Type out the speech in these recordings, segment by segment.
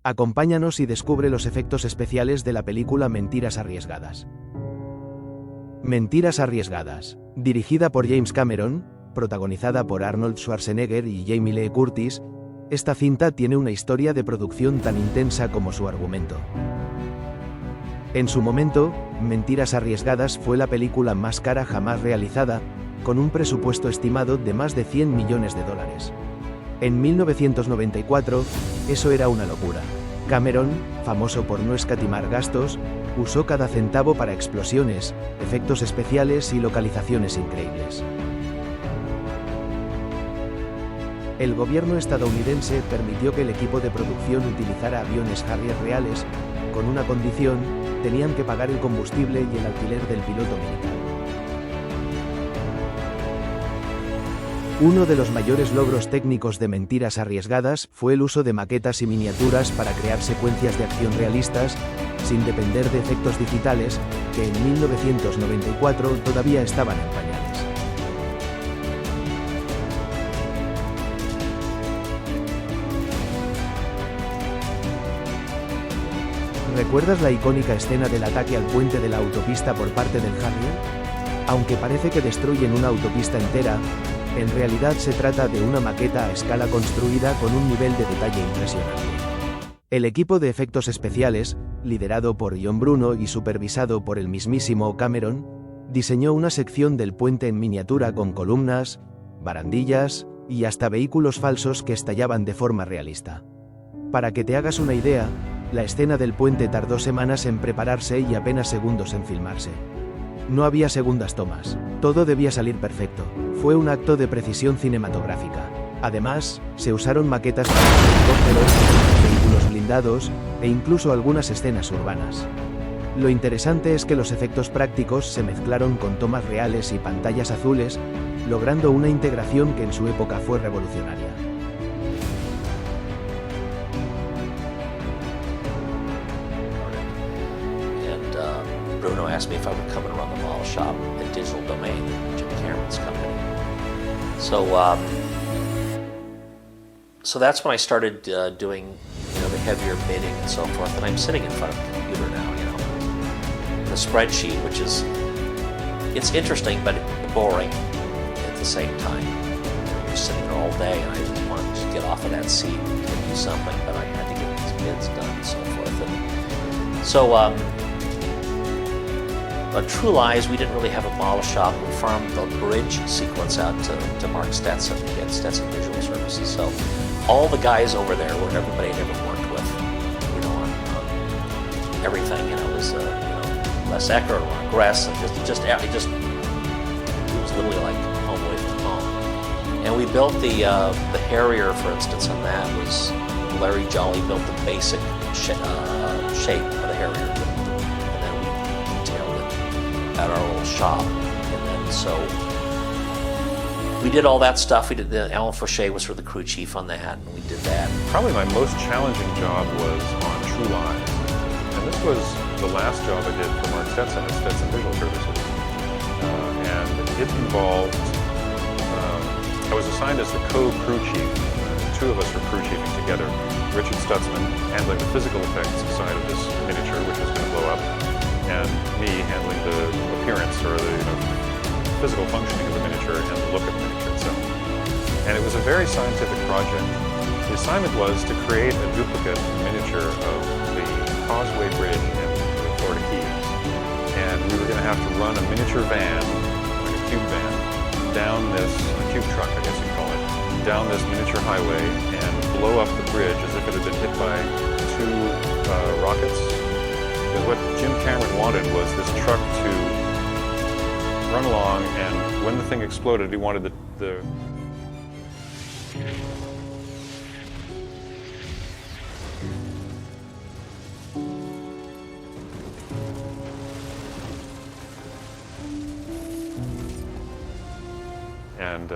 Acompáñanos y descubre los efectos especiales de la película Mentiras Arriesgadas. Mentiras Arriesgadas, dirigida por James Cameron, protagonizada por Arnold Schwarzenegger y Jamie Lee Curtis, esta cinta tiene una historia de producción tan intensa como su argumento. En su momento, Mentiras Arriesgadas fue la película más cara jamás realizada, con un presupuesto estimado de más de $100 millones. En 1994, eso era una locura. Cameron, famoso por no escatimar gastos, usó cada centavo para explosiones, efectos especiales y localizaciones increíbles. El gobierno estadounidense permitió que el equipo de producción utilizara aviones Harrier reales, con una condición: tenían que pagar el combustible y el alquiler del piloto militar. Uno de los mayores logros técnicos de Mentiras Arriesgadas fue el uso de maquetas y miniaturas para crear secuencias de acción realistas, sin depender de efectos digitales, que en 1994 todavía estaban en pañales. ¿Recuerdas la icónica escena del ataque al puente de la autopista por parte del Harrier? Aunque parece que destruyen una autopista entera, en realidad se trata de una maqueta a escala construida con un nivel de detalle impresionante. El equipo de efectos especiales, liderado por John Bruno y supervisado por el mismísimo Cameron, diseñó una sección del puente en miniatura con columnas, barandillas y hasta vehículos falsos que estallaban de forma realista. Para que te hagas una idea, la escena del puente tardó semanas en prepararse y apenas segundos en filmarse. No había segundas tomas, todo debía salir perfecto, fue un acto de precisión cinematográfica. Además, se usaron maquetas para helicópteros, vehículos blindados, e incluso algunas escenas urbanas. Lo interesante es que los efectos prácticos se mezclaron con tomas reales y pantallas azules, logrando una integración que en su época fue revolucionaria. Bruno asked me if I would come and run the model shop at Digital Domain, Jim Cameron's company. So that's when I started doing, the heavier bidding and so forth. And I'm sitting in front of a computer now, a spreadsheet, which is, it's interesting but boring at the same time. You're sitting there all day, and I just wanted to get off of that seat and do something, but I had to get these bids done and so forth. And so. True Lies, we didn't really have a model shop. We farmed the bridge sequence out to Mark Stetson at Stetson Visual Services. So all the guys over there were everybody I'd ever worked with, on everything. It was Les Ecker, Ron Gress, and it was literally like home away from home. And we built the Harrier, for instance, and that was Larry Jolly built the basic shape of the Harrier. At our old shop, and then so we did all that stuff. We did Alan Fauché was sort of the crew chief on that, and we did that. Probably my most challenging job was on True Lies, and this was the last job I did for Mark Stetson at Stetson Visual Services, and it involved. I was assigned as the co-crew chief. Two of us were crew chiefing together. Richard Stutzman handling the physical effects side of this miniature, which was going to blow up, and me handling the appearance or the physical functioning of the miniature and the look of the miniature itself. And it was a very scientific project. The assignment was to create a duplicate miniature of the Causeway Bridge in the Florida Keys. And we were going to have to run a miniature van, like a cube van, down this, a cube truck I guess you'd call it, down this miniature highway and blow up the bridge as if it had been hit by two rockets. Because what Jim Cameron wanted was this truck to run along, and when the thing exploded, he wanted the and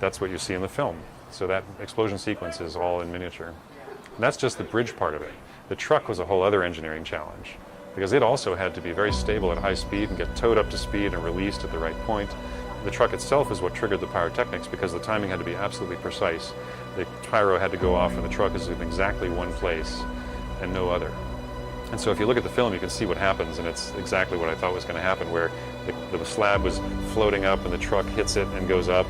that's what you see in the film. So that explosion sequence is all in miniature. And that's just the bridge part of it. The truck was a whole other engineering challenge, because it also had to be very stable at high speed and get towed up to speed and released at the right point. The truck itself is what triggered the pyrotechnics, because the timing had to be absolutely precise. The pyro had to go off and the truck is in exactly one place and no other. And so if you look at the film, you can see what happens, and it's exactly what I thought was going to happen, where the slab was floating up and the truck hits it and goes up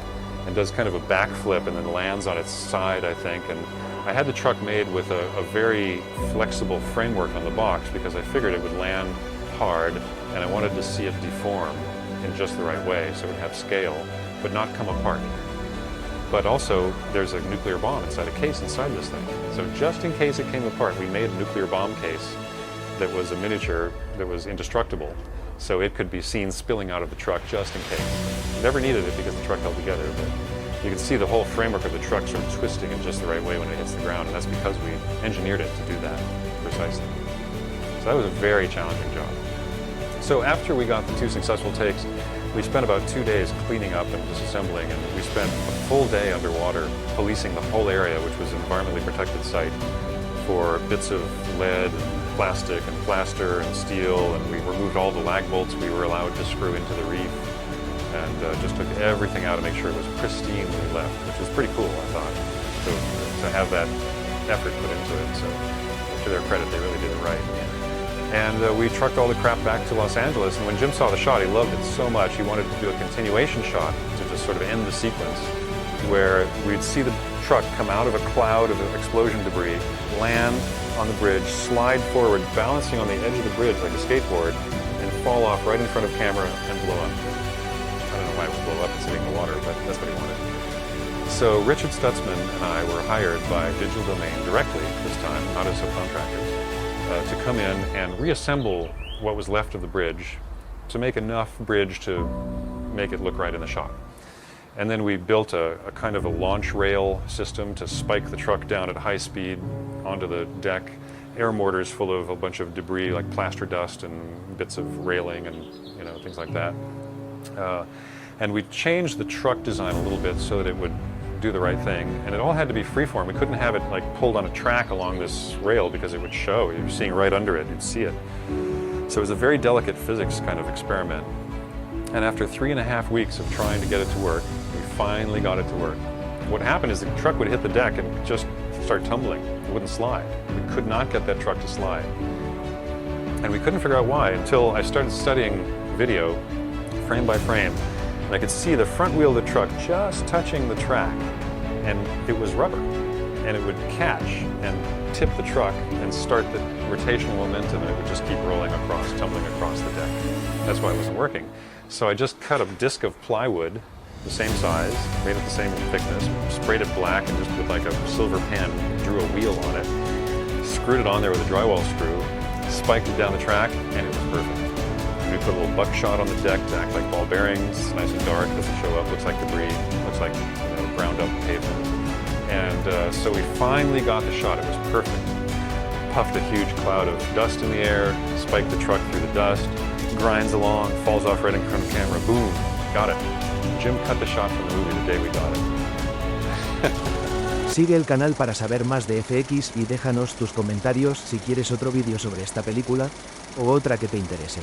and does kind of a backflip and then lands on its side, I think. And I had the truck made with a very flexible framework on the box because I figured it would land hard, and I wanted to see it deform in just the right way so it would have scale, but not come apart. But also, there's a nuclear bomb inside, a case inside this thing. So just in case it came apart, we made a nuclear bomb case that was a miniature that was indestructible, so it could be seen spilling out of the truck just in case. Never needed it because the truck held together, but you can see the whole framework of the truck sort of twisting in just the right way when it hits the ground, and that's because we engineered it to do that precisely. So that was a very challenging job. So after we got the 2 successful takes, we spent about 2 days cleaning up and disassembling, and we spent a full day underwater policing the whole area, which was an environmentally protected site, for bits of lead and plastic and plaster and steel, and we removed all the lag bolts we were allowed to screw into the reef, and just took everything out to make sure it was pristine when we left, which was pretty cool, I thought, to have that effort put into it. So to their credit, they really did it right. And we trucked all the crap back to Los Angeles, and when Jim saw the shot, he loved it so much, he wanted to do a continuation shot to just sort of end the sequence, where we'd see the truck come out of a cloud of explosion debris, land on the bridge, slide forward, balancing on the edge of the bridge like a skateboard, and fall off right in front of camera and blow up. I don't know why it would blow up, it's hitting the water, but that's what he wanted. So Richard Stutzman and I were hired by Digital Domain directly this time, not as subcontractors, to come in and reassemble what was left of the bridge to make enough bridge to make it look right in the shot. And then we built a kind of a launch rail system to spike the truck down at high speed onto the deck, air mortars full of a bunch of debris like plaster dust and bits of railing and things like that. And we changed the truck design a little bit so that it would do the right thing, and it all had to be freeform. We couldn't have it like pulled on a track along this rail because it would show. You're seeing right under it, you'd see it. So it was a very delicate physics kind of experiment. And after 3.5 weeks of trying to get it to work, we finally got it to work. What happened is the truck would hit the deck and just start tumbling. It wouldn't slide. We could not get that truck to slide. And we couldn't figure out why until I started studying video frame by frame. And I could see the front wheel of the truck just touching the track, and it was rubber. And it would catch and tip the truck and start the rotational momentum, and it would just keep rolling across, tumbling across the deck. That's why it wasn't working. So I just cut a disc of plywood, the same size, made it the same thickness, sprayed it black, and just with like a silver pen, drew a wheel on it, screwed it on there with a drywall screw, spiked it down the track, and it was perfect. We put a little buckshot on the deck to act like ball bearings, nice and dark, doesn't show up, looks like debris, looks like ground up pavement. And so we finally got the shot, it was perfect. Puffed a huge cloud of dust in the air, spiked the truck through the dust, grinds along, falls off right in front of camera, boom, got it. Jim cut the shot from the movie the day we got it. Sigue el canal para saber más de FX y déjanos tus comentarios si quieres otro vídeo sobre esta película o otra que te interese.